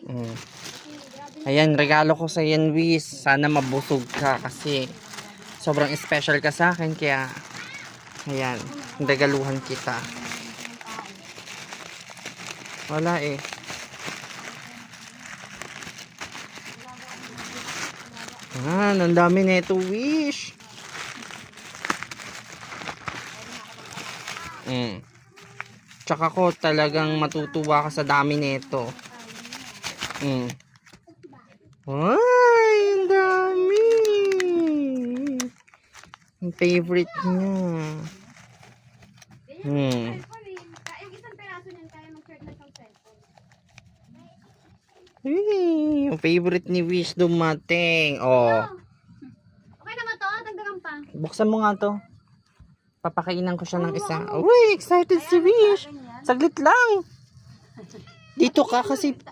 Mm. Ayan, regalo ko sa yan, Wish. Sana mabusog ka kasi sobrang special ka sa akin. Kaya, ayan, regaluhan kita. Wala eh. Ang dami nito, Wish. Tsaka ko talagang matutuwa ka sa dami nito. Ay, ang dami. Ang favorite niya. Yung isang peraso niyan, kaya mag-charge na isang cellphone. Yung favorite ni Wish dumating. Oh. Okay na ba to? Dagdagan pa. Buksan mo nga to. Papakainan ko siya ng isa. Uy, excited si Wish. Saglit lang. Dito ka kasi